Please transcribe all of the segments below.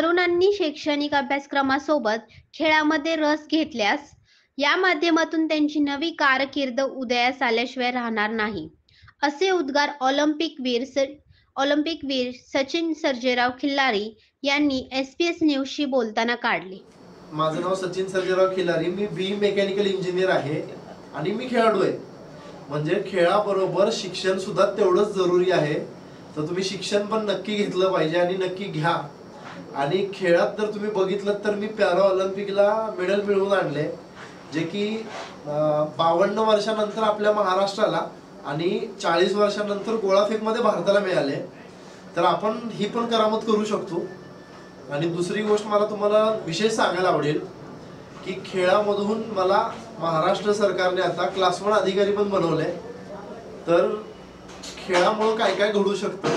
तरुणांनी शैक्षणिक अभ्यासक्रमासोबत खेळामध्ये रस घेतल्यास या माध्यमातून त्यांची नवी कारकीर्द उदयास आल्याशिवाय राहणार नाही, असे उद्गार ऑलिम्पिक वीर सचिन सर्जेराव खिल्लारी यांनी SBS न्यूजशी बोलताना काढले. माझं नाव सचिन सर्जेराव खिल्लारी. मी बी मेकॅनिकल इंजिनियर आहे आणि मी खेळाडू आहे. म्हणजे खेळाबरोबर शिक्षण सुद्धा तेवढंच जरुरी आहे. तर तुम्ही शिक्षण पण नक्की घेतलं पाहिजे आणि नक्की घ्या. आणि खेळात जर तुम्ही बघितलं तर मी पॅरा ऑलिम्पिकला मेडल मिळवून आणले, जे की 52 वर्षानंतर आपल्या महाराष्ट्राला आणि 40 वर्षानंतर गोळाफेकमध्ये भारताला मिळाले. तर आपण ही पण करामत करू शकतो. आणि दुसरी गोष्ट मला तुम्हाला विशेष सांगायला आवडेल की खेळामधून मला महाराष्ट्र सरकारने आता क्लास 1 अधिकारी पण बनवले. तर खेळामुळे काय काय घडू शकतं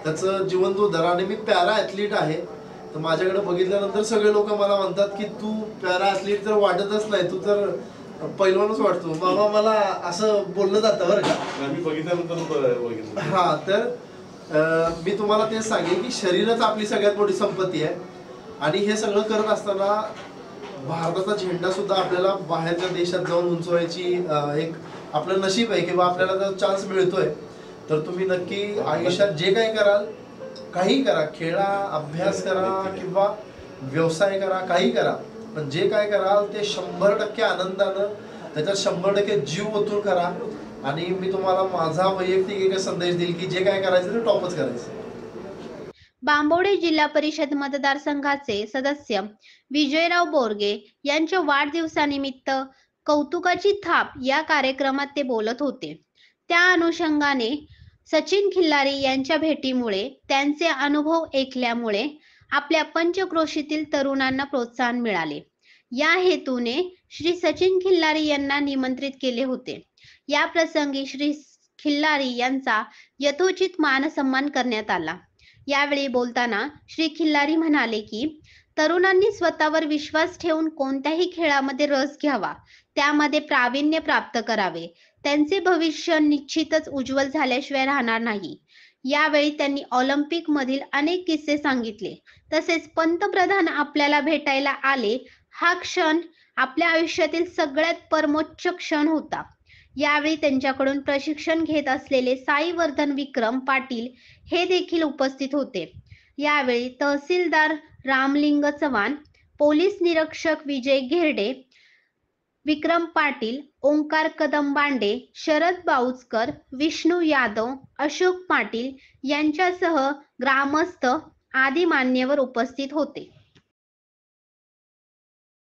त्याचं जिवंत उदाहरण. आणि मी पॅरा ॲथलीट आहे. तर माझ्याकडे बघितल्यानंतर सगळे लोक मला म्हणतात की तू पॅरा ॲथलीट तर वाटतच नाही, तू तर पैलवानच वाटतो. बाबा मला असं बोललं जातं बरं का. मी बघितल्यानंतर हा, तर मी तुम्हाला तेच सांगेन की शरीरच आपली सगळ्यात मोठी संपत्ती आहे. आणि हे सगळं करत असताना भारताचा झेंडा सुद्धा आपल्याला बाहेरच्या देशात जाऊन उंचवायची एक आपलं नशीब आहे किंवा आपल्याला जर चान्स मिळतोय तर तुम्ही नक्की आयुष्यात जे काही कराल, काही करा, खेळा, अभ्यास करा किंवा व्यवसाय करा, काही करा, पण जे काय कराल ते 100% आनंदानं, त्याच्यात 100% जीव ओतून करा. आणि मी तुम्हाला माझा वैयक्तिक एक संदेश देईल की जे काय करायचं ते टॉपच करायचं. बांबोडे जिल्हा परिषद मतदारसंघाचे सदस्य विजयराव बोरगे यांच्या वाढदिवसानिमित्त कौतुकाची थाप या कार्यक्रमात ते बोलत होते. त्या अनुषंगाने सचिन खिल्लारी यांच्या भेटीमुळे, त्यांचे अनुभव ऐकल्यामुळे आपल्या पंचक्रोशीतील तरुणांना प्रोत्साहन मिळाले. या हेतूने श्री सचिन खिल्लारी यांना निमंत्रित केले होते. या प्रसंगी श्री खिल्लारी यांचा यथोचित मानसन्मान करण्यात आला. यावेळी बोलताना श्री खिल्लारी म्हणाले की तरुणांनी स्वतःवर विश्वास ठेवून कोणत्याही खेळामध्ये रस घ्यावा, त्यामध्ये प्रावीण्य प्राप्त करावे. त्यांचे भविष्य निश्चितच उज्ज्वल झाल्याशिवाय राहणार नाही. यावेळी त्यांनी ऑलिम्पिक मधील अनेक किस्से सांगितले. तसेच पंतप्रधान आपल्याला भेटायला आले, हा क्षण आपल्या आयुष्यातील सगळ्यात परमोच्च क्षण होता. यावेळी त्यांच्याकडून प्रशिक्षण घेत असलेले साईवर्धन विक्रम पाटील हे देखील उपस्थित होते. यावेळी तहसीलदार रामलिंग चव्हाण, पोलीस निरीक्षक विजय घेरडे, विक्रम पाटील, ओंकार कदमबांडे, शरद बाऊचकर, विष्णू यादव, अशोक पाटील यांच्यासह ग्रामस्थ आदी मान्यवर उपस्थित होते.